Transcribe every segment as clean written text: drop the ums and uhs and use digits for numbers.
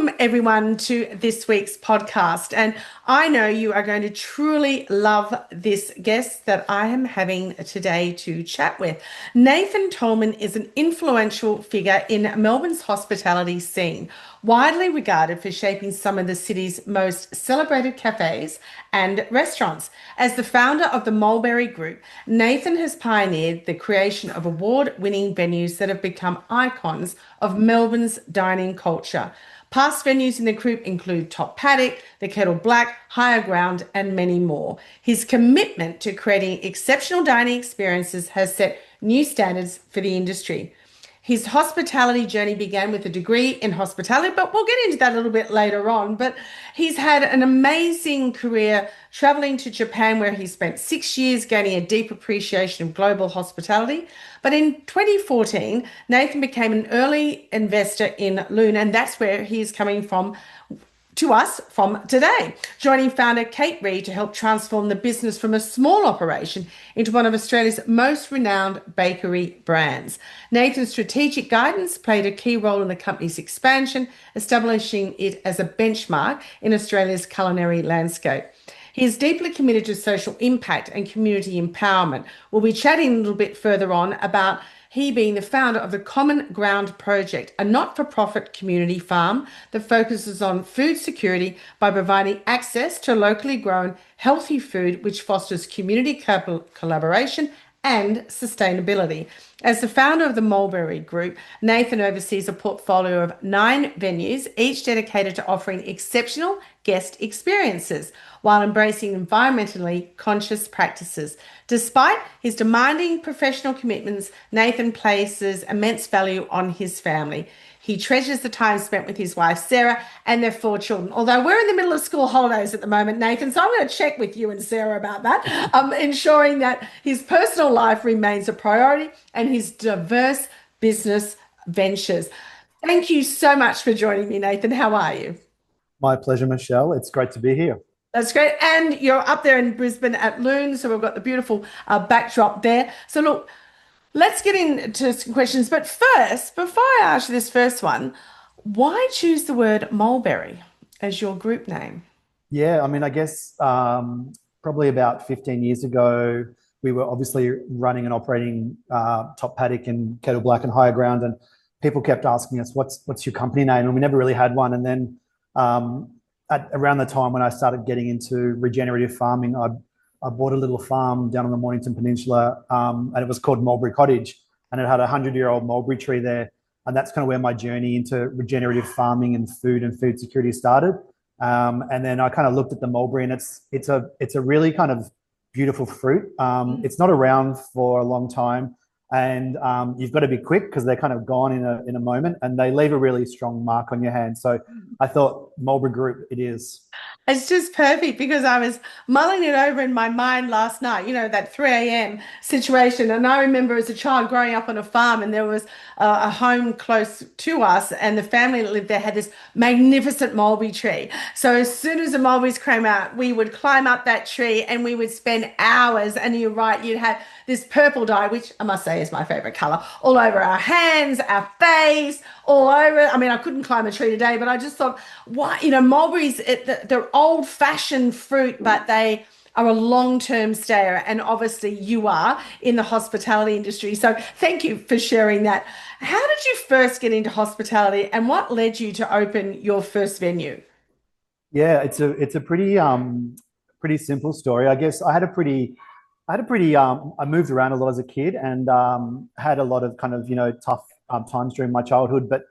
Welcome everyone to this week's podcast. And I know you are going to truly love this guest that I am having today to chat with. Nathan Toleman is an influential figure in Melbourne's hospitality scene, widely regarded for shaping some of the city's most celebrated cafes and restaurants. As the founder of the Mulberry Group, Nathan has pioneered the creation of award-winning venues that have become icons of Melbourne's dining culture. Past venues in the group include Paddock, the Kettle Black, Higher Ground, and many more. His commitment to creating exceptional dining experiences has set new standards for the industry. His hospitality journey began with a degree in hospitality, but we'll get into that a little bit later on. But he's had an amazing career traveling to Japan, where he spent 6 years gaining a deep appreciation of global hospitality. But in 2014, Nathan became an early investor in Loon, and that's where he is coming from to us from today, joining founder Kate Reid to help transform the business from a small operation into one of Australia's most renowned bakery brands. Nathan's strategic guidance played a key role in the company's expansion, establishing it as a benchmark in Australia's culinary landscape. He is deeply committed to social impact and community empowerment. We'll be chatting a little bit further on about he being the founder of the Common Ground Project, a not-for-profit community farm that focuses on food security by providing access to locally grown, healthy food, which fosters community collaboration and sustainability. As the founder of the Mulberry Group, Nathan oversees a portfolio of 9 venues, each dedicated to offering exceptional guest experiences while embracing environmentally conscious practices. Despite his demanding professional commitments, Nathan places immense value on his family. He treasures the time spent with his wife, Sarah, and their 4 children. Although we're in the middle of school holidays at the moment, Nathan, so I'm going to check with you and Sarah about that, ensuring that his personal life remains a priority and his diverse business ventures. Thank you so much for joining me, Nathan. How are you? My pleasure, Michelle. It's great to be here. That's great. And you're up there in Brisbane at Loon, so we've got the beautiful backdrop there. So look, let's get into some questions. But first, before I ask you this first one, why choose the word mulberry as your group name? Yeah, I mean, I guess probably about 15 years ago, we were obviously running and operating Paddock and Kettle Black and Higher Ground, and people kept asking us, "What's your company name?" And we never really had one. And then around the time when I started getting into regenerative farming, I bought a little farm down on the Mornington Peninsula, and it was called Mulberry Cottage, and it had a 100-year-old mulberry tree there. And that's kind of where my journey into regenerative farming and food security started. And then I kind of looked at the mulberry, and it's a really kind of beautiful fruit. It's not around for a long time, and you've got to be quick because they're kind of gone in a moment, and they leave a really strong mark on your hand. So I thought Mulberry Group it is. It's just perfect because I was mulling it over in my mind last night, that 3 a.m. situation. And I remember as a child growing up on a farm, and there was a home close to us, and the family that lived there had this magnificent mulberry tree. So as soon as the mulberries came out, we would climb up that tree and we would spend hours. And you're right, you'd have this purple dye, which I must say is my favorite color, all over our hands, our face, all over. I mean, I couldn't climb a tree today, but I just thought, why, mulberries, they're old-fashioned fruit, but they are a long-term stayer. And obviously you are in the hospitality industry. So thank you for sharing that. How did you first get into hospitality, and what led you to open your first venue? Yeah, it's a pretty simple story. I guess I moved around a lot as a kid, and had a lot of kind of tough times during my childhood. But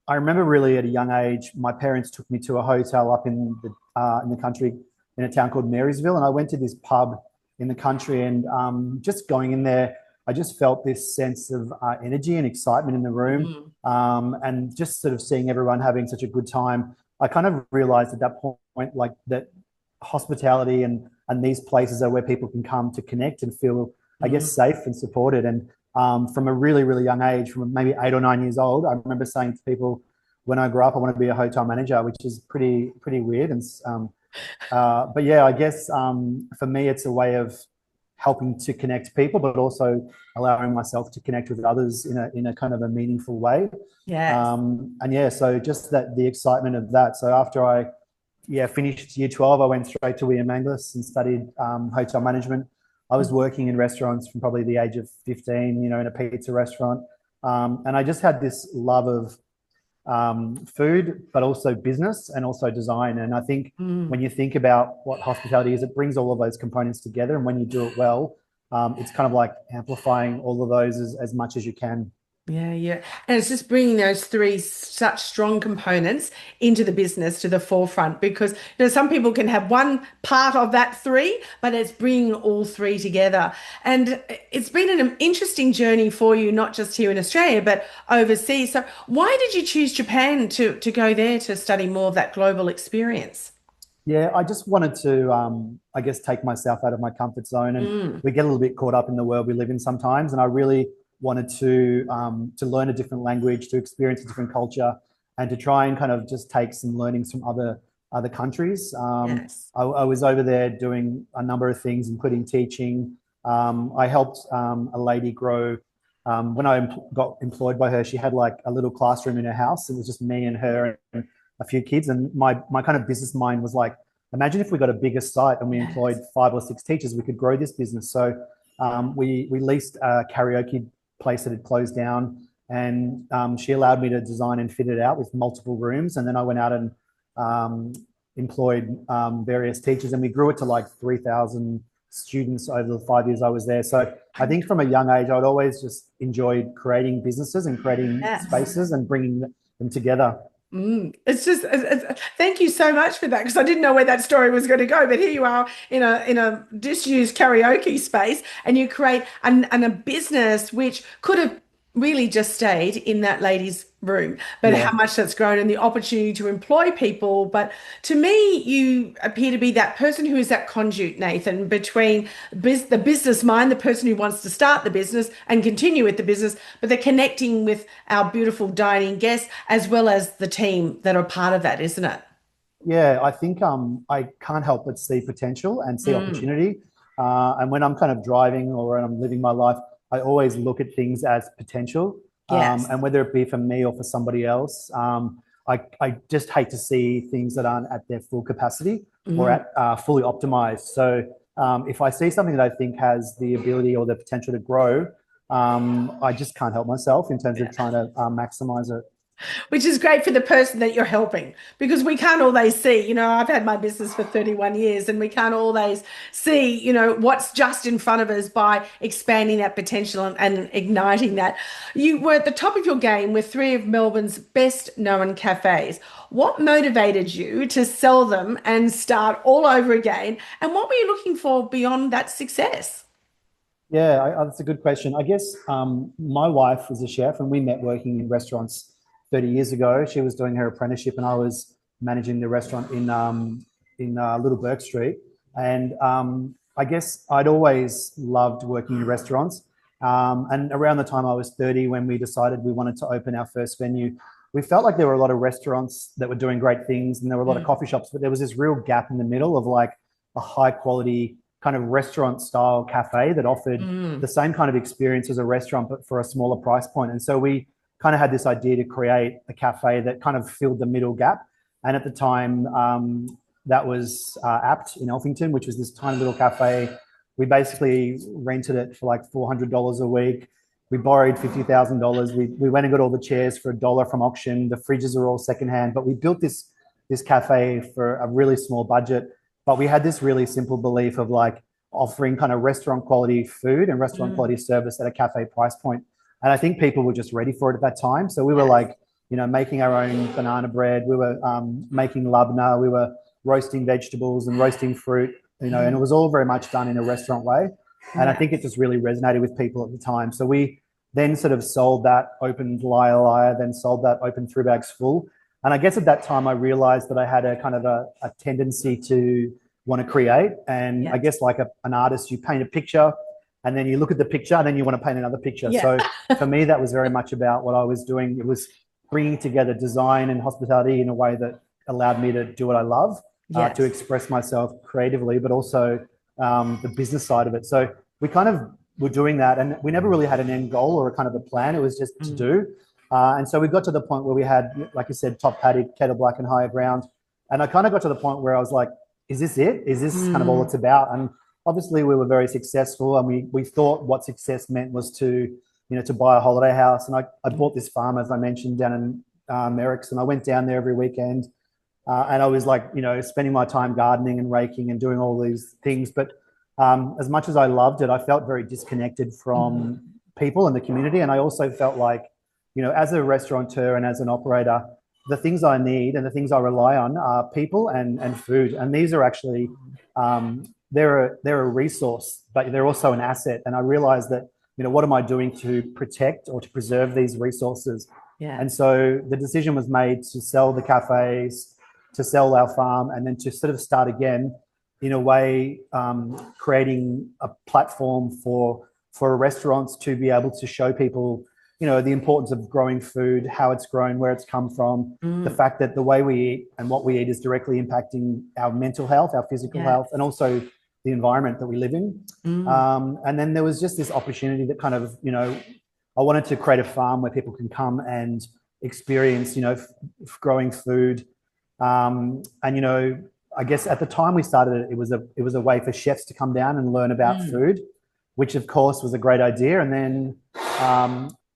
I remember really at a young age, my parents took me to a hotel up in the country in a town called Marysville, and I went to this pub in the country, and just going in there, I just felt this sense of energy and excitement in the room, and just sort of seeing everyone having such a good time. I kind of realized at that point, like that hospitality and these places are where people can come to connect and feel, I guess, safe and supported. And from a really, really young age, from maybe 8 or 9 years old, I remember saying to people, when I grow up, I want to be a hotel manager, which is pretty weird. And but yeah, I guess for me, it's a way of helping to connect people, but also allowing myself to connect with others in a kind of a meaningful way. Yes. And yeah, so just the excitement of that. So after I finished year 12, I went straight to William Angus and studied hotel management. I was working in restaurants from probably the age of 15, in a pizza restaurant. And I just had this love of food, but also business and also design. And I think when you think about what hospitality is, it brings all of those components together. And when you do it well, it's kind of like amplifying all of those as much as you can. Yeah, yeah. And it's just bringing those three such strong components into the business to the forefront because, some people can have one part of that three, but it's bringing all three together. And it's been an interesting journey for you, not just here in Australia, but overseas. So why did you choose Japan to go there to study more of that global experience? Yeah, I just wanted to, I guess, take myself out of my comfort zone. And we get a little bit caught up in the world we live in sometimes. And I really wanted to learn a different language, to experience a different culture, and to try and kind of just take some learnings from other countries. Yes. I was over there doing a number of things, including teaching. I helped a lady grow. When I got employed by her, she had like a little classroom in her house. It was just me and her and a few kids. And my kind of business mind was like, imagine if we got a bigger site and we employed 5 or 6 teachers, we could grow this business. So we leased a karaoke place that had closed down, and she allowed me to design and fit it out with multiple rooms. And then I went out and employed various teachers, and we grew it to like 3,000 students over the 5 years I was there. So I think from a young age, I'd always just enjoyed creating businesses and creating spaces and bringing them together. It's just thank you so much for that because I didn't know where that story was going to go. But here you are in a disused karaoke space, and you create a business which could have really just stayed in that lady's room, but how much that's grown and the opportunity to employ people. But to me, you appear to be that person who is that conduit, Nathan, between the business mind, the person who wants to start the business and continue with the business, but they're connecting with our beautiful dining guests as well as the team that are part of that, isn't it? Yeah, I think I can't help but see potential and see opportunity. And when I'm kind of driving or when I'm living my life, I always look at things as potential. Yes. And whether it be for me or for somebody else, I just hate to see things that aren't at their full capacity or at fully optimized. So if I see something that I think has the ability or the potential to grow, I just can't help myself in terms of trying to maximize it. Which is great for the person that you're helping because we can't always see, I've had my business for 31 years and we can't always see, what's just in front of us by expanding that potential and igniting that. You were at the top of your game with 3 of Melbourne's best known cafes. What motivated you to sell them and start all over again? And what were you looking for beyond that success? Yeah, that's a good question. I guess my wife is a chef and we met working in restaurants 30 years ago. She was doing her apprenticeship and I was managing the restaurant in Little Bourke Street. And I guess I'd always loved working in restaurants. And around the time I was 30, when we decided we wanted to open our first venue, we felt like there were a lot of restaurants that were doing great things and there were a lot of coffee shops, but there was this real gap in the middle of like a high quality kind of restaurant style cafe that offered the same kind of experience as a restaurant, but for a smaller price point. And so we kind of had this idea to create a cafe that kind of filled the middle gap. And at the time, that was Apt in Elphington, which was this tiny little cafe. We basically rented it for like $400 a week. We borrowed $50,000. We went and got all the chairs for $1 from auction. The fridges are all secondhand, but we built this cafe for a really small budget. But we had this really simple belief of like offering kind of restaurant quality food and restaurant quality service at a cafe price point. And I think people were just ready for it at that time. So we were like, making our own banana bread. We were making labna. We were roasting vegetables and roasting fruit, and it was all very much done in a restaurant way. And I think it just really resonated with people at the time. So we then sort of sold that, opened Liar Liar, then sold that, opened 3 Bags Full. And I guess at that time, I realized that I had a kind of a tendency to want to create. And I guess like an artist, you paint a picture and then you look at the picture and then you want to paint another picture. So for me, that was very much about what I was doing. It was bringing together design and hospitality in a way that allowed me to do what I love, to express myself creatively, but also the business side of it. So we kind of were doing that, and we never really had an end goal or a kind of a plan. It was just to do. And so we got to the point where we had, like you said, top paddock, Kettle Black, and higher ground. And I kind of got to the point where I was like, is this it? Is this kind of all it's about? And obviously we were very successful, and we thought what success meant was to, to buy a holiday house. And I bought this farm, as I mentioned, down in Merricks, and I went down there every weekend. And I was like, spending my time gardening and raking and doing all these things. But as much as I loved it, I felt very disconnected from people and the community. And I also felt like, as a restaurateur and as an operator, the things I need and the things I rely on are people and food. And these are actually, they're a resource, but they're also an asset. And I realized that, what am I doing to protect or to preserve these resources? Yeah. And so the decision was made to sell the cafes, to sell our farm, and then to sort of start again, in a way, creating a platform for restaurants to be able to show people, the importance of growing food, how it's grown, where it's come from, the fact that the way we eat and what we eat is directly impacting our mental health, our physical health, and also the environment that we live in. And then there was just this opportunity that kind of, I wanted to create a farm where people can come and experience, growing food. And, I guess at the time we started it, it was a way for chefs to come down and learn about food, which of course was a great idea. And then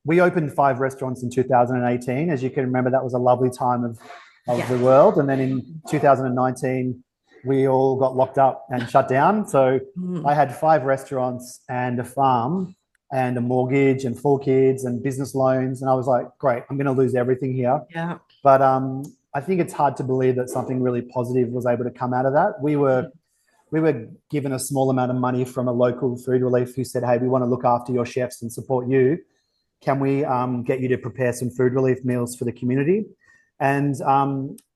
we opened 5 restaurants in 2018. As you can remember, that was a lovely time of the world. And then in 2019, we all got locked up and shut down. So I had 5 restaurants and a farm and a mortgage and 4 kids and business loans. And I was like, great, I'm going to lose everything here. Yeah. But I think it's hard to believe that something really positive was able to come out of that. We were given a small amount of money from a local food relief who said, hey, we want to look after your chefs and support you. Can we get you to prepare some food relief meals for the community? And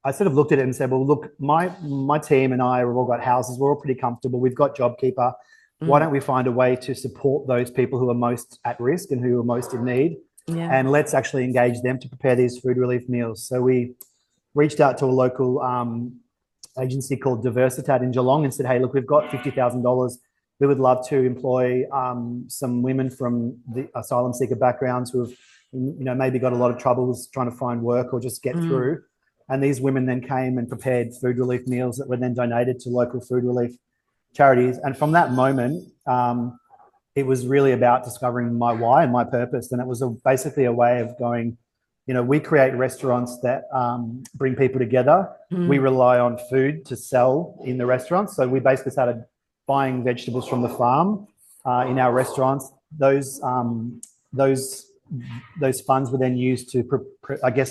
I sort of looked at it and said, well, look, my team and I have all got houses. We're all pretty comfortable. We've got JobKeeper. Why don't we find a way to support those people who are most at risk and who are most in need? Yeah. And let's actually engage them to prepare these food relief meals. So we reached out to a local agency called Diversitat in Geelong and said, hey, look, we've got $50,000. We would love to employ some women from the asylum seeker backgrounds who have, maybe got a lot of troubles trying to find work or just get through. And these women then came and prepared food relief meals that were then donated to local food relief charities. And from that moment, it was really about discovering my why and my purpose. And it was basically a way of going, we create restaurants that bring people together. We rely on food to sell in the restaurants. So we basically started buying vegetables from the farm in our restaurants. Those funds were then used to,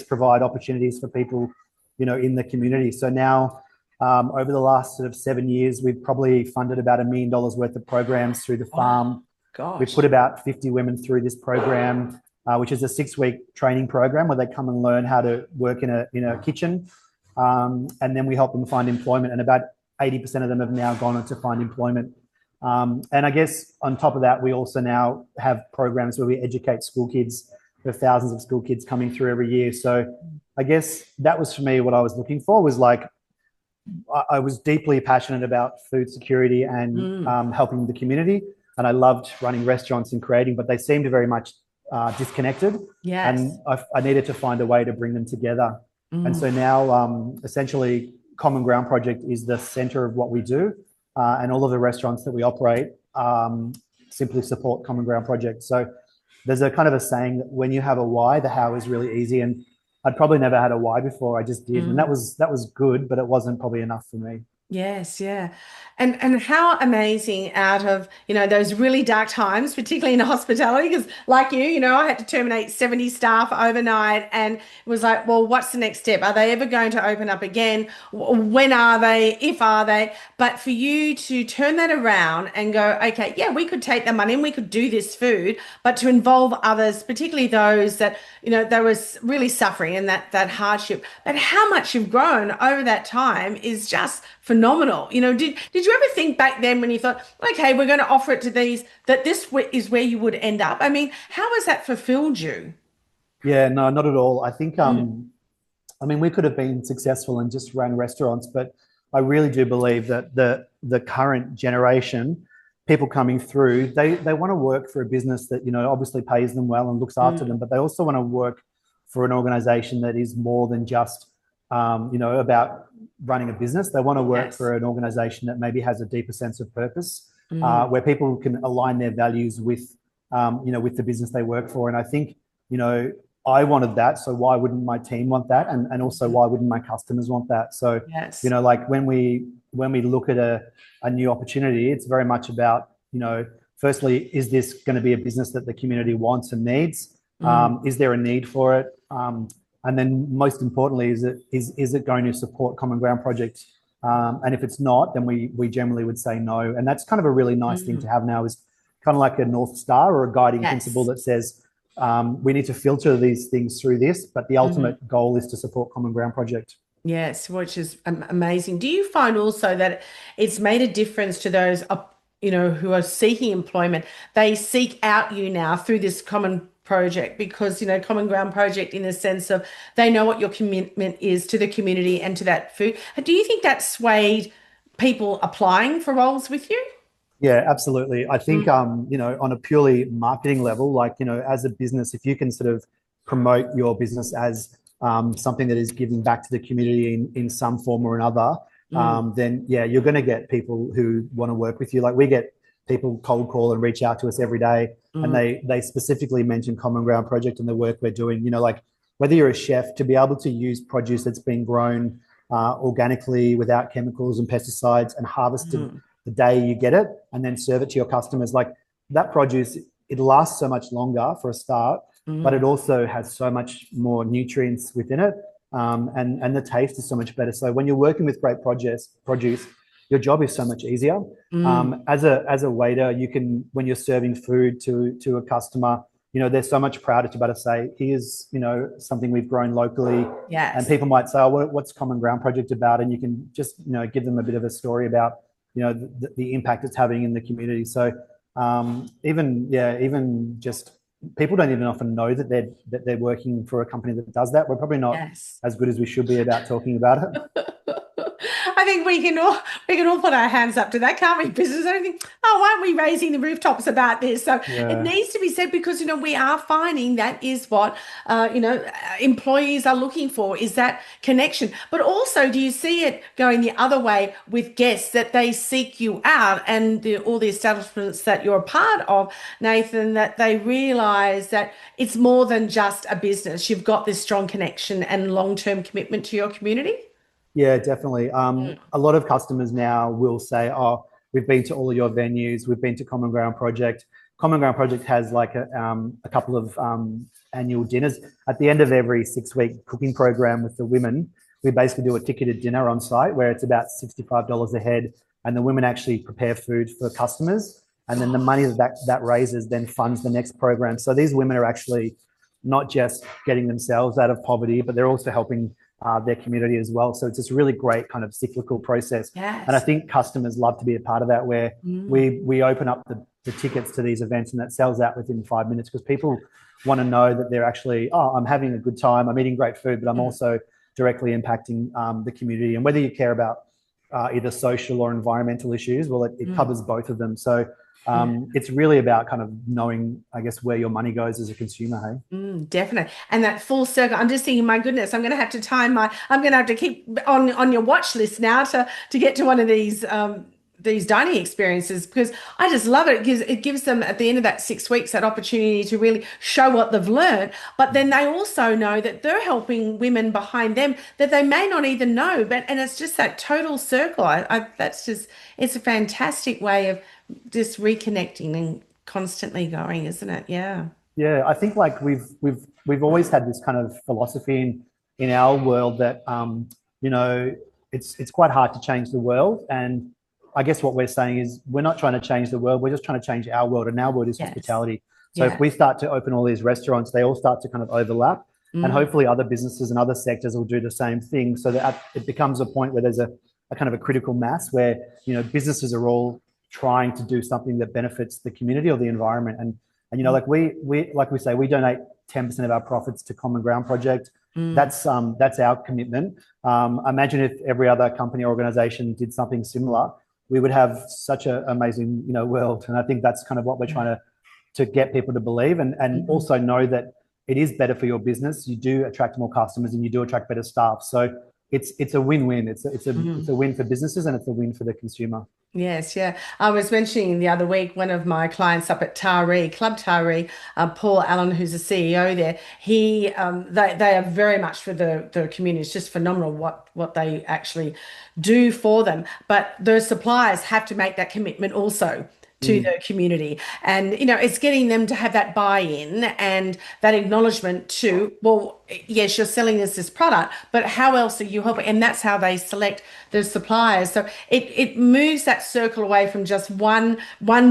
provide opportunities for people, in the community. So now, over the last sort of 7 years, we've probably funded about $1 million worth of programs through the farm. Gosh. We've put about 50 women through this program, which is a 6-week training program where they come and learn how to work in a kitchen. And then we help them find employment, and about 80% of them have now gone on to find employment. And I guess on top of that, we also now have programs where we educate school kids. There are thousands of school kids coming through every year. So I guess that was for me what I was looking for, was like, I was deeply passionate about food security and helping the community. And I loved running restaurants and creating, but they seemed very much disconnected. Yes. And I needed to find a way to bring them together. And so now essentially Common Ground Project is the center of what we do. And all of the restaurants that we operate simply support Common Ground Project. So there's a kind of a saying that when you have a why, the how is really easy. And I'd probably never had a why before. I just did. And that was good, but it wasn't probably enough for me. Yes, yeah. And how amazing out of, those really dark times, particularly in hospitality, because like I had to terminate 70 staff overnight, and it was like, well, what's the next step? Are they ever going to open up again? When are they? If are they? But for you to turn that around and go, okay, yeah, we could take the money and we could do this food, but to involve others, particularly those that, they was really suffering in that hardship. But how much you've grown over that time is just phenomenal. Did you ever think back then when you thought, okay, we're going to offer it to these, that this is where you would end up? I mean, how has that fulfilled you? Yeah, no, not at all. I think, we could have been successful and just ran restaurants, but I really do believe that the current generation people coming through, they want to work for a business that, you know, obviously pays them well and looks after them, but they also want to work for an organization that is more than just, you know, about running a business. They want to work for an organization that maybe has a deeper sense of purpose, where people can align their values with, you know, with the business they work for. And I think, you know, I wanted that, so why wouldn't my team want that? And also, why wouldn't my customers want that? So, you know, like when we look at a new opportunity, it's very much about, you know, firstly, is this going to be a business that the community wants and needs? Is there a need for it? And then most importantly, is it going to support Common Ground Project? And if it's not, then we generally would say no. And that's kind of a really nice thing to have now, is kind of like a North Star or a guiding principle that says, we need to filter these things through this, but the ultimate goal is to support Common Ground Project. Yes, which is amazing. Do you find also that it's made a difference to those, you know, who are seeking employment? They seek out you now through this common project because, you know, Common Ground Project, in the sense of they know what your commitment is to the community and to that food. Do you think that swayed people applying for roles with you? Yeah, absolutely. I think, you know, on a purely marketing level, like, you know, as a business, if you can sort of promote your business as something that is giving back to the community in some form or another, then yeah, you're going to get people who want to work with you. Like, we get people cold call and reach out to us every day, and they specifically mention Common Ground Project and the work we're doing. You know, like whether you're a chef, to be able to use produce that's been grown organically without chemicals and pesticides and harvested the day you get it, and then serve it to your customers. Like, that produce, it lasts so much longer for a start, but it also has so much more nutrients within it, and the taste is so much better. So when you're working with great produce, your job is so much easier. As a waiter, you can, when you're serving food to a customer, you know, they're so much prouder to be able to say, here's, you know, something we've grown locally. And people might say, oh, what's Common Ground Project about? And you can just, you know, give them a bit of a story about, you know, the impact it's having in the community. So even just people don't even often know that they're working for a company that does that. We're probably not as good as we should be about talking about it. I think we can all put our hands up to that, can't we? Business, I don't think, oh, why aren't we raising the rooftops about this? So it needs to be said, because, you know, we are finding that is what, you know, employees are looking for, is that connection. But also, do you see it going the other way with guests, that they seek you out, and all the establishments that you're a part of, Nathan, that they realize that it's more than just a business. You've got this strong connection and long-term commitment to your community? Yeah, definitely. A lot of customers now will say, oh, we've been to all of your venues, we've been to Common Ground Project. Common Ground Project has like a couple of annual dinners. At the end of every 6-week cooking program with the women, we basically do a ticketed dinner on site where it's about $65 a head, and the women actually prepare food for customers. And then the money that raises then funds the next program. So these women are actually not just getting themselves out of poverty, but they're also helping their community as well. So it's this really great kind of cyclical process. And I think customers love to be a part of that, where we open up the tickets to these events and that sells out within 5 minutes, because people want to know that they're actually, oh, I'm having a good time, I'm eating great food, but I'm also directly impacting the community. And whether you care about either social or environmental issues, well, it covers both of them. So it's really about kind of knowing, I guess, where your money goes as a consumer. Hey, definitely. And that full circle. I'm just thinking, my goodness, I'm going to have to I'm going to have to keep on your watch list now to get to one of these dining experiences, because I just love it. It gives them, at the end of that 6 weeks, that opportunity to really show what they've learned. But then they also know that they're helping women behind them that they may not even know. And it's just that total circle. It's a fantastic way of just reconnecting and constantly going, isn't it? Yeah. Yeah, I think like we've always had this kind of philosophy in our world that you know, it's quite hard to change the world. And I guess what we're saying is, we're not trying to change the world, we're just trying to change our world, and our world is hospitality. So if we start to open all these restaurants, they all start to kind of overlap, and hopefully other businesses and other sectors will do the same thing, so that it becomes a point where there's a kind of a critical mass where, you know, businesses are all trying to do something that benefits the community or the environment. And you know, like we say, we donate 10% of our profits to Common Ground Project. That's our commitment. Imagine if every other company or organization did something similar. we would have such an amazing, world. And I think that's kind of what we're trying to get people to believe, and also know that it is better for your business. You do attract more customers and you do attract better staff. So it's a win-win. It's a win for businesses and it's a win for the consumer. Yes, yeah. I was mentioning the other week, one of my clients up at Taree, Club Taree, Paul Allen, who's the CEO there, they are very much for the community. It's just phenomenal what they actually do for them. But those suppliers have to make that commitment also to the community. And, it's getting them to have that buy-in and that acknowledgement to, well, yes, you're selling us this product, but how else are you helping? And that's how they select the suppliers. So it moves that circle away from just one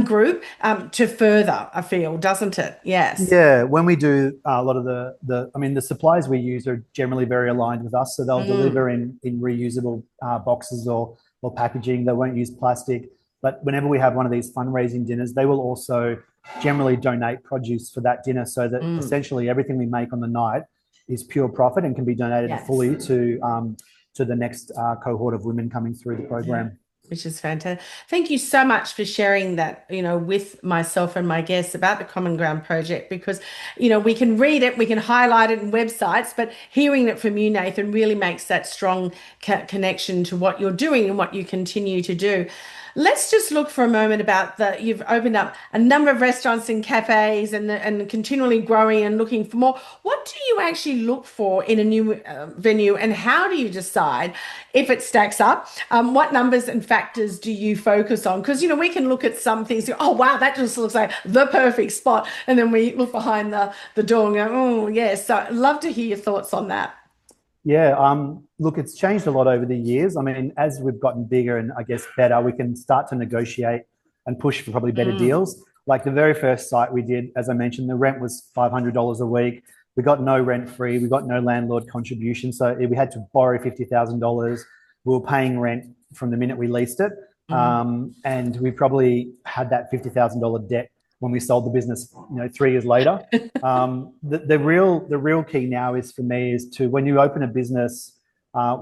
group to further afield, doesn't it? Yes. Yeah, when we do a lot of the suppliers we use are generally very aligned with us. So they'll deliver in reusable boxes or packaging. They won't use plastic. But whenever we have one of these fundraising dinners, they will also generally donate produce for that dinner, so that essentially everything we make on the night is pure profit and can be donated fully to the next cohort of women coming through the program. Yeah. Which is fantastic. Thank you so much for sharing that, with myself and my guests about the Common Ground Project, because, we can read it, we can highlight it in websites, but hearing it from you, Nathan, really makes that strong connection to what you're doing and what you continue to do. Let's just look for a moment about you've opened up a number of restaurants and cafes and continually growing and looking for more. What do you actually look for in a new venue, and how do you decide if it stacks up? What numbers and factors do you focus on? Because, we can look at some things, oh, wow, that just looks like the perfect spot. And then we look behind the door and go, oh, yes. So I'd love to hear your thoughts on that. Yeah, look, it's changed a lot over the years. I mean, as we've gotten bigger and I guess better, we can start to negotiate and push for probably better deals. Like the very first site we did, as I mentioned, the rent was $500 a week. We got no rent free. We got no landlord contribution. So we had to borrow $50,000. We were paying rent from the minute we leased it. And we probably had that $50,000 debt when we sold the business, 3 years later. The real key now is, for me, is to, when you open a business,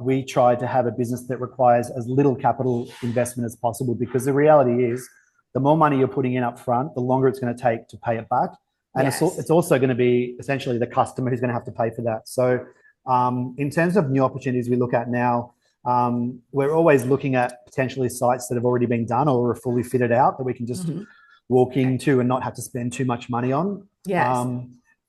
we try to have a business that requires as little capital investment as possible, because the reality is the more money you're putting in up front, the longer it's going to take to pay it back. And it's also going to be essentially the customer who's going to have to pay for that. So in terms of new opportunities we look at now, we're always looking at potentially sites that have already been done or are fully fitted out that we can just walk into and not have to spend too much money on. Yes.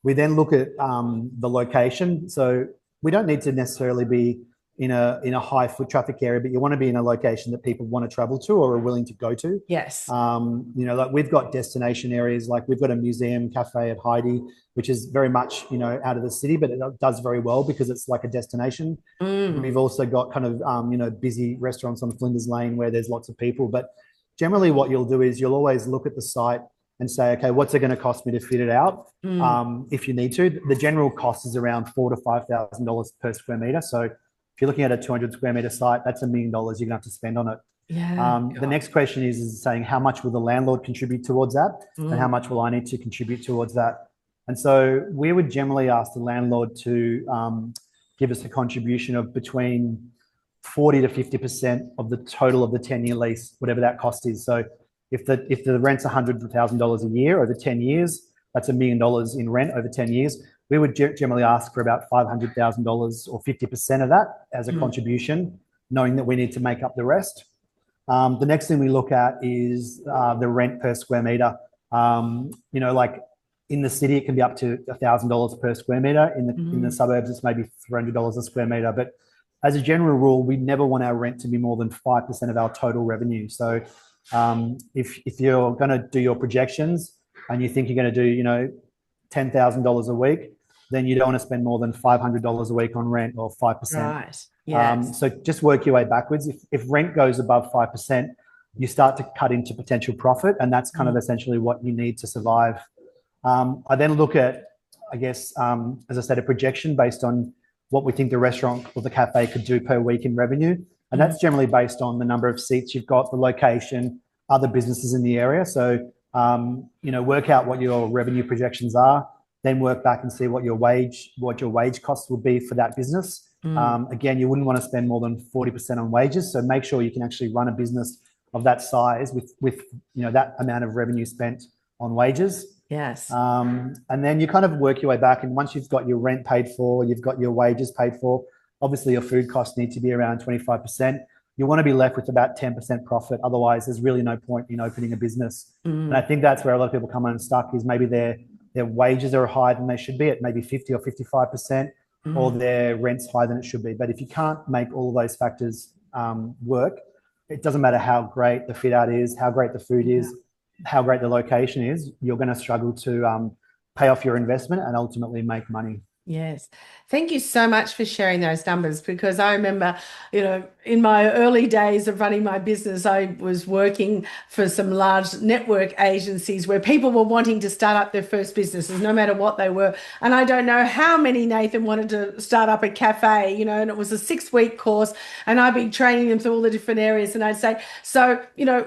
We then look at the location. So we don't need to necessarily be in a high foot traffic area, but you want to be in a location that people want to travel to or are willing to go to. Yes. Like we've got destination areas, like we've got a museum cafe at Heidi, which is very much, out of the city, but it does very well because it's like a destination. We've also got kind of, busy restaurants on Flinders Lane where there's lots of people. But generally what you'll do is you'll always look at the site and say, okay, what's it going to cost me to fit it out? If you need to. The general cost is around $4,000 to $5,000 per square meter. So if you're looking at a 200 square meter site, that's $1 million you're going to have to spend on it. Yeah. The next question is saying, how much will the landlord contribute towards that? And how much will I need to contribute towards that? And so we would generally ask the landlord to give us a contribution of between 40 to 50% of the total of the 10-year lease, whatever that cost is. So if the rent's $100,000 a year over 10 years, that's $1 million in rent over 10 years. We would generally ask for about $500,000 or 50% of that as a contribution, knowing that we need to make up the rest. The next thing we look at is the rent per square meter. Like in the city, it can be up to $1,000 per square meter. In the suburbs, it's maybe $300 a square meter. But as a general rule, we never want our rent to be more than 5% of our total revenue. So if you're going to do your projections and you think you're going to do, $10,000 a week, then you don't want to spend more than $500 a week on rent, or 5%. Right. Yes. So just work your way backwards. If rent goes above 5%, you start to cut into potential profit, and that's kind of essentially what you need to survive. I then look at, I guess, as I said, a projection based on what we think the restaurant or the cafe could do per week in revenue. And that's generally based on the number of seats you've got, the location, other businesses in the area. So, work out what your revenue projections are, then work back and see what your wage costs will be for that business. Again, you wouldn't want to spend more than 40% on wages. So make sure you can actually run a business of that size with that amount of revenue spent on wages. Yes. And then you kind of work your way back. And once you've got your rent paid for, you've got your wages paid for, obviously your food costs need to be around 25%. You want to be left with about 10% profit. Otherwise, there's really no point in opening a business. And I think that's where a lot of people come unstuck is maybe their wages are higher than they should be at maybe 50 or 55%, or their rent's higher than it should be. But if you can't make all of those factors work, it doesn't matter how great the fit out is, how great the food is, how great the location is, you're going to struggle to pay off your investment and ultimately make money. Yes. Thank you so much for sharing those numbers, because I remember, in my early days of running my business, I was working for some large network agencies where people were wanting to start up their first businesses, no matter what they were. And I don't know how many, Nathan, wanted to start up a cafe, and it was a 6-week course, and I'd be training them through all the different areas. And I'd say, so,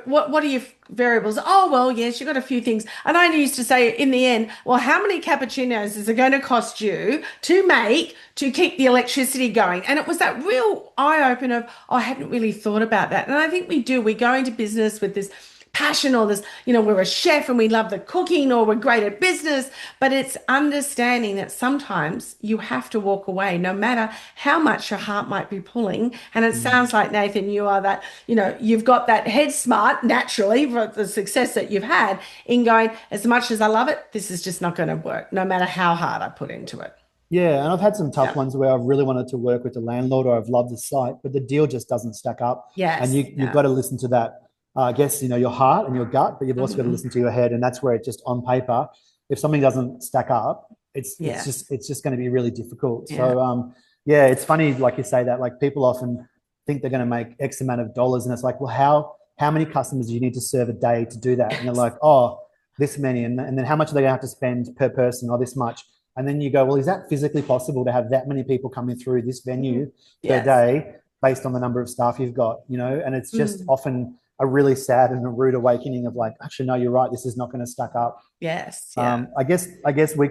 what are your variables? Oh, well, yes, you've got a few things. And I used to say in the end, well, how many cappuccinos is it going to cost you to make to keep the electricity going? And it was that real eye opener of, oh, I hadn't really thought about that. And I think we do. We go into business with this passion, or this, we're a chef and we love the cooking, or we're great at business, but it's understanding that sometimes you have to walk away no matter how much your heart might be pulling. And it sounds like, Nathan, you are that, you've got that head smart naturally for the success that you've had in going, as much as I love it, this is just not going to work no matter how hard I put into it. Yeah, and I've had some tough ones where I've really wanted to work with the landlord, or I've loved the site, but the deal just doesn't stack up. Yes. And you've got to listen to that, I guess, your heart and your gut, but you've also got to listen to your head. And that's where it just on paper, if something doesn't stack up, it's just going to be really difficult. Yeah. So, it's funny, like you say that, like people often think they're going to make X amount of dollars. And it's like, well, how many customers do you need to serve a day to do that? And they're like, oh, this many. And then how much are they going to have to spend per person, or this much? And then you go, well, is that physically possible to have that many people coming through this venue per day based on the number of staff you've got, And it's just often a really sad and a rude awakening of like, actually, no, you're right. This is not going to stack up. Yes. Yeah. I guess we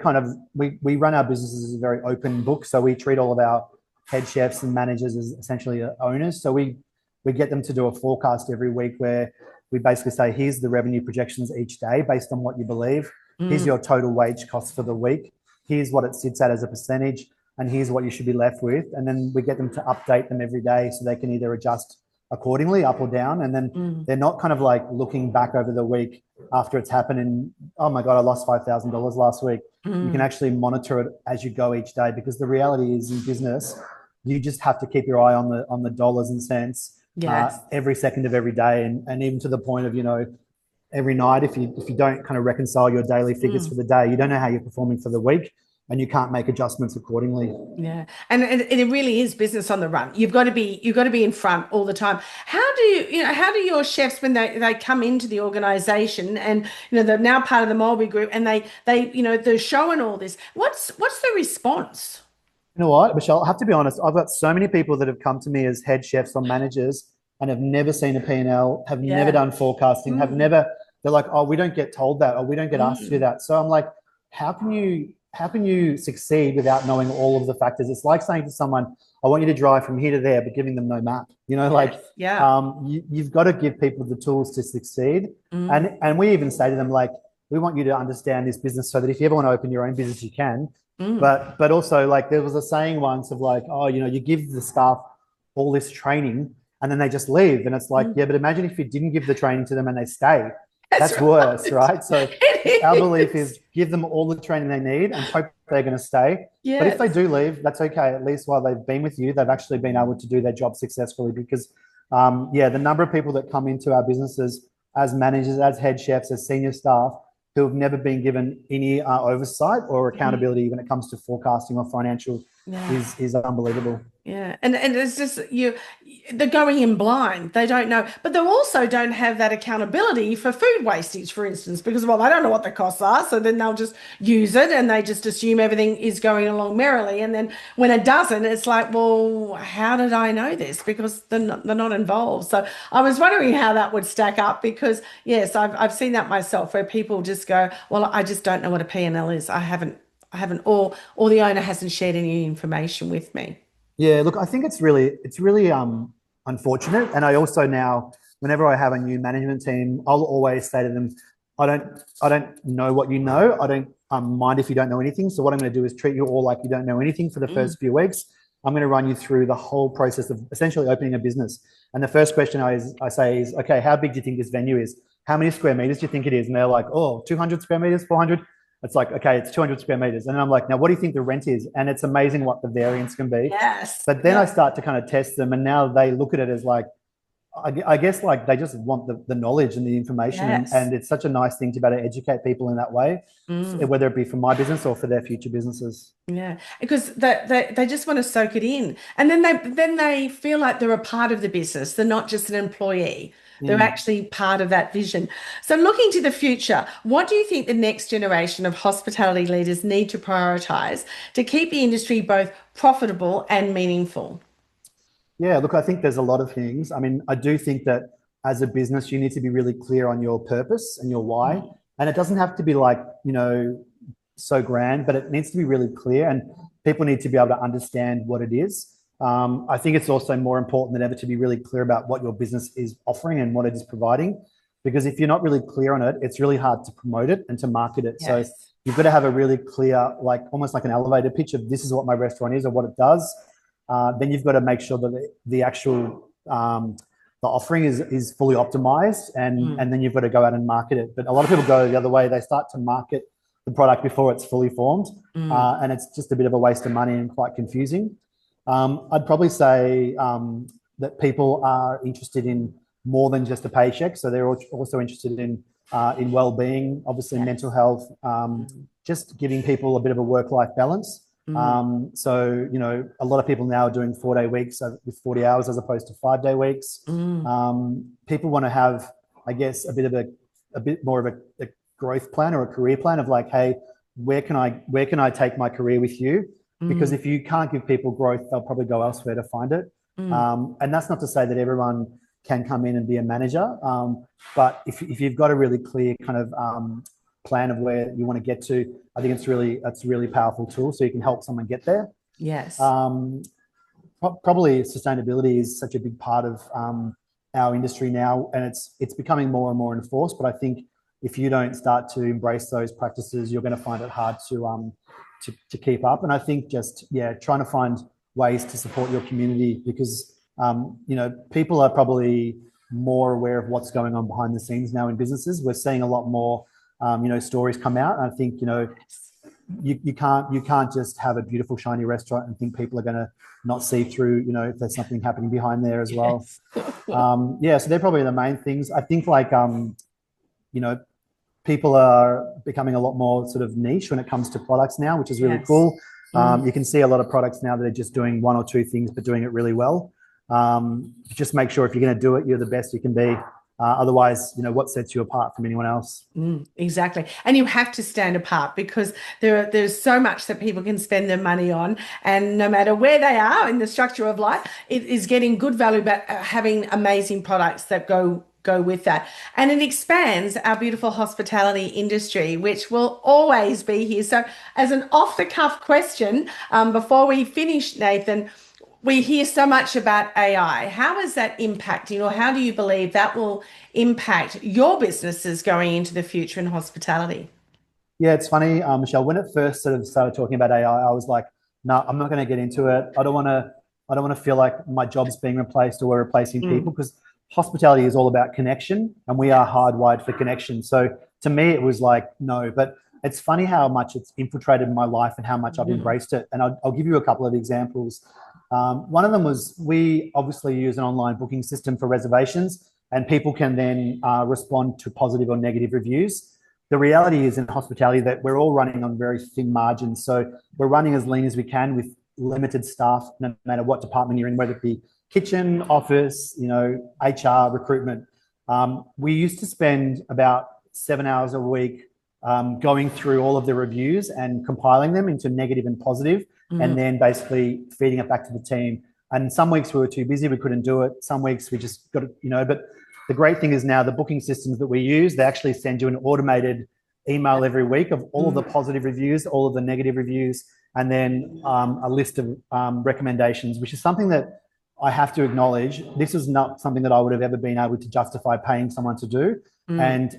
we run our businesses as a very open book. So we treat all of our head chefs and managers as essentially owners. So we get them to do a forecast every week where we basically say, here's the revenue projections each day based on what you believe. Here's your total wage cost for the week. Here's what it sits at as a percentage, and here's what you should be left with. And then we get them to update them every day so they can either adjust accordingly, up or down. And then they're not kind of like looking back over the week after it's happened and, oh my God, I lost $5,000 last week. You can actually monitor it as you go each day, because the reality is in business, you just have to keep your eye on the dollars and cents every second of every day. And even to the point of, every night, if you don't kind of reconcile your daily figures for the day, you don't know how you're performing for the week, and you can't make adjustments accordingly. Yeah, and it really is business on the run. You've got to be in front all the time. How do how do your chefs, when they come into the organization and they're now part of the Mulberry group, and they they're showing all this, what's the response? You know what, Michelle, I have to be honest, I've got so many people that have come to me as head chefs or managers and have never seen a P&L, have never done forecasting, they're like, oh, we don't get told that, or we don't get asked to do that. So I'm like, how can you succeed without knowing all of the factors? It's like saying to someone, I want you to drive from here to there, but giving them no map. You've got to give people the tools to succeed. And we even say to them, like, we want you to understand this business so that if you ever want to open your own business, you can. But also, like, there was a saying once of like, oh, you give the staff all this training and then they just leave. And it's like, yeah, but imagine if you didn't give the training to them and they stay. That's worse, right? So our belief is give them all the training they need and hope they're going to stay. Yes. But if they do leave, that's okay. At least while they've been with you, they've actually been able to do their job successfully, because, the number of people that come into our businesses as managers, as head chefs, as senior staff, who have never been given any oversight or accountability when it comes to forecasting or financial is unbelievable. Yeah, and it's just they're going in blind. They don't know, but they also don't have that accountability for food wastage, for instance, because, well, they don't know what the costs are, so then they'll just use it and they just assume everything is going along merrily. And then when it doesn't, it's like, well, how did I know this? Because they're not involved. So I was wondering how that would stack up, because yes, I've seen that myself, where people just go, well, I just don't know what a P&L is. I haven't, or the owner hasn't shared any information with me. Yeah, look, I think it's really unfortunate. And I also now, whenever I have a new management team, I'll always say to them, I don't know what you know. I don't mind if you don't know anything. So what I'm going to do is treat you all like you don't know anything for the first few weeks. I'm going to run you through the whole process of essentially opening a business. And the first question I say is, okay, how big do you think this venue is? How many square meters do you think it is? And they're like, oh, 200 square meters, 400. It's like, okay, it's 200 square meters. And then I'm like, now what do you think the rent is? And it's amazing what the variance can be. Yes. But then I start to kind of test them, and now they look at it as like, I guess like they just want the knowledge and the information. Yes. And it's such a nice thing to be able to educate people in that way, whether it be for my business or for their future businesses. Yeah, because they just want to soak it in, and then they feel like they're a part of the business. They're not just an employee. They're actually part of that vision. So looking to the future, what do you think the next generation of hospitality leaders need to prioritize to keep the industry both profitable and meaningful? Yeah, look, I think there's a lot of things. I mean, I do think that as a business, you need to be really clear on your purpose and your why. And it doesn't have to be like, so grand, but it needs to be really clear, and people need to be able to understand what it is. I think it's also more important than ever to be really clear about what your business is offering and what it is providing, because if you're not really clear on it, it's really hard to promote it and to market it. Yes. So you've got to have a really clear, like almost like an elevator pitch of this is what my restaurant is or what it does. Then you've got to make sure that the actual the offering is fully optimized, and then you've got to go out and market it. But a lot of people go the other way. They start to market the product before it's fully formed, and it's just a bit of a waste of money and quite confusing. I'd probably say that people are interested in more than just a paycheck. So they're also interested in well-being, obviously mental health, just giving people a bit of a work-life balance. So, a lot of people now are doing 4-day weeks with 40 hours as opposed to 5-day weeks. People want to have, I guess, a bit more of a growth plan or a career plan of like, hey, where can I take my career with you? Because if you can't give people growth, they'll probably go elsewhere to find it. And that's not to say that everyone can come in and be a manager. But if you've got a really clear kind of plan of where you want to get to, I think it's a really powerful tool, so you can help someone get there. Yes. Probably sustainability is such a big part of our industry now, and it's becoming more and more enforced. But I think if you don't start to embrace those practices, you're going to find it hard to keep up. And I think just trying to find ways to support your community, because people are probably more aware of what's going on behind the scenes now in businesses. We're seeing a lot more stories come out. And I think you can't just have a beautiful shiny restaurant and think people are going to not see through if there's something happening behind there as well. So they're probably the main things. I think like people are becoming a lot more sort of niche when it comes to products now, which is really cool. You can see a lot of products now that are just doing one or two things, but doing it really well. Just make sure if you're going to do it, you're the best you can be. Otherwise, what sets you apart from anyone else? Exactly. And you have to stand apart, because there's so much that people can spend their money on, and no matter where they are in the structure of life, it is getting good value, but having amazing products that go with that. And it expands our beautiful hospitality industry, which will always be here. So as an off-the-cuff question, before we finish, Nathan, we hear so much about AI. How is that impacting, or how do you believe that will impact your businesses going into the future in hospitality? Yeah, it's funny, Michelle, when it first sort of started talking about AI, I was like, no, I'm not going to get into it. I don't want to feel like my job's being replaced or we're replacing people, because hospitality is all about connection, and we are hardwired for connection. So to me, it was like, no, but it's funny how much it's infiltrated my life and how much I've embraced it. And I'll give you a couple of examples. One of them was, we obviously use an online booking system for reservations, and people can then respond to positive or negative reviews. The reality is in hospitality that we're all running on very thin margins. So we're running as lean as we can with limited staff, no matter what department you're in, whether it be kitchen, office, HR, recruitment. We used to spend about 7 hours a week going through all of the reviews and compiling them into negative and positive, and then basically feeding it back to the team. And some weeks we were too busy, we couldn't do it. Some weeks we just got it, but the great thing is now the booking systems that we use, they actually send you an automated email every week of all of the positive reviews, all of the negative reviews, and then a list of recommendations, which is something that I have to acknowledge this is not something that I would have ever been able to justify paying someone to do, and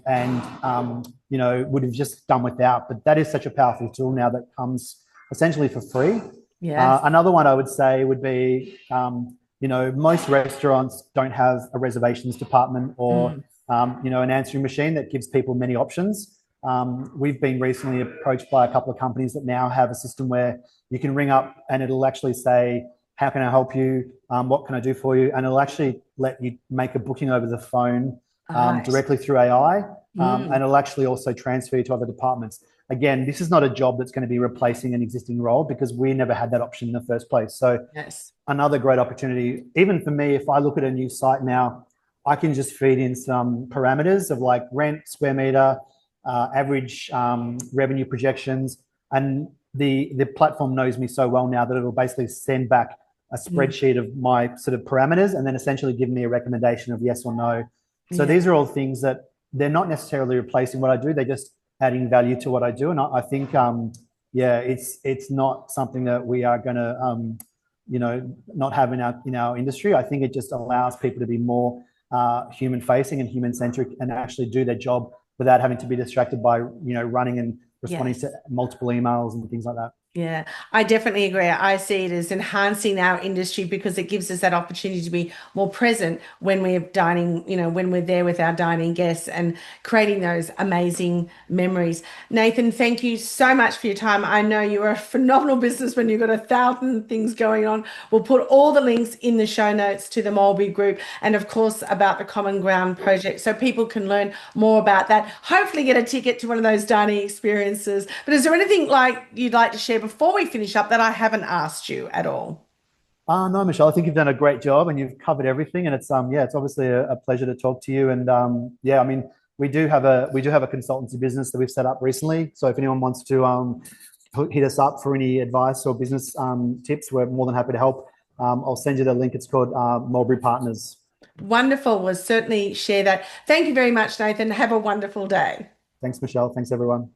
you know, would have just done without. But that is such a powerful tool now that comes essentially for free. Yes. Another one I would say would be, you know, most restaurants don't have a reservations department or, you know, an answering machine that gives people many options. We've been recently approached by a couple of companies that now have a system where you can ring up and it'll actually say, how can I help you? What can I do for you? And it'll actually let you make a booking over the phone directly through AI. And it'll actually also transfer you to other departments. Again, this is not a job that's going to be replacing an existing role because we never had that option in the first place. So another great opportunity, even for me, if I look at a new site now, I can just feed in some parameters of like rent, square meter, average revenue projections. And the platform knows me so well now that it'll basically send back a spreadsheet of my sort of parameters and then essentially give me a recommendation of yes or no. So these are all things that they're not necessarily replacing what I do. They're just adding value to what I do. And I think, yeah, it's not something that we are going to, you know, not have in our industry. I think it just allows people to be more human facing and human centric and actually do their job without having to be distracted by, you know, running and responding to multiple emails and things like that. Yeah, I definitely agree. I see it as enhancing our industry because it gives us that opportunity to be more present when we're dining, you know, when we're there with our dining guests and creating those amazing memories. Nathan, thank you so much for your time. I know you're a phenomenal businessman. You've got 1,000 things going on. We'll put all the links in the show notes to the Mulberry Group and, of course, about the Common Ground project so people can learn more about that. Hopefully get a ticket to one of those dining experiences. But is there anything like you'd like to share before we finish up that I haven't asked you at all? No, Michelle, I think you've done a great job and you've covered everything. And it's yeah, it's obviously a pleasure to talk to you. And yeah, I mean, we do have a consultancy business that we've set up recently. So if anyone wants to hit us up for any advice or business tips, we're more than happy to help. I'll send you the link. It's called Mulberry Partners. Wonderful. We'll certainly share that. Thank you very much, Nathan. Have a wonderful day. Thanks, Michelle. Thanks, everyone.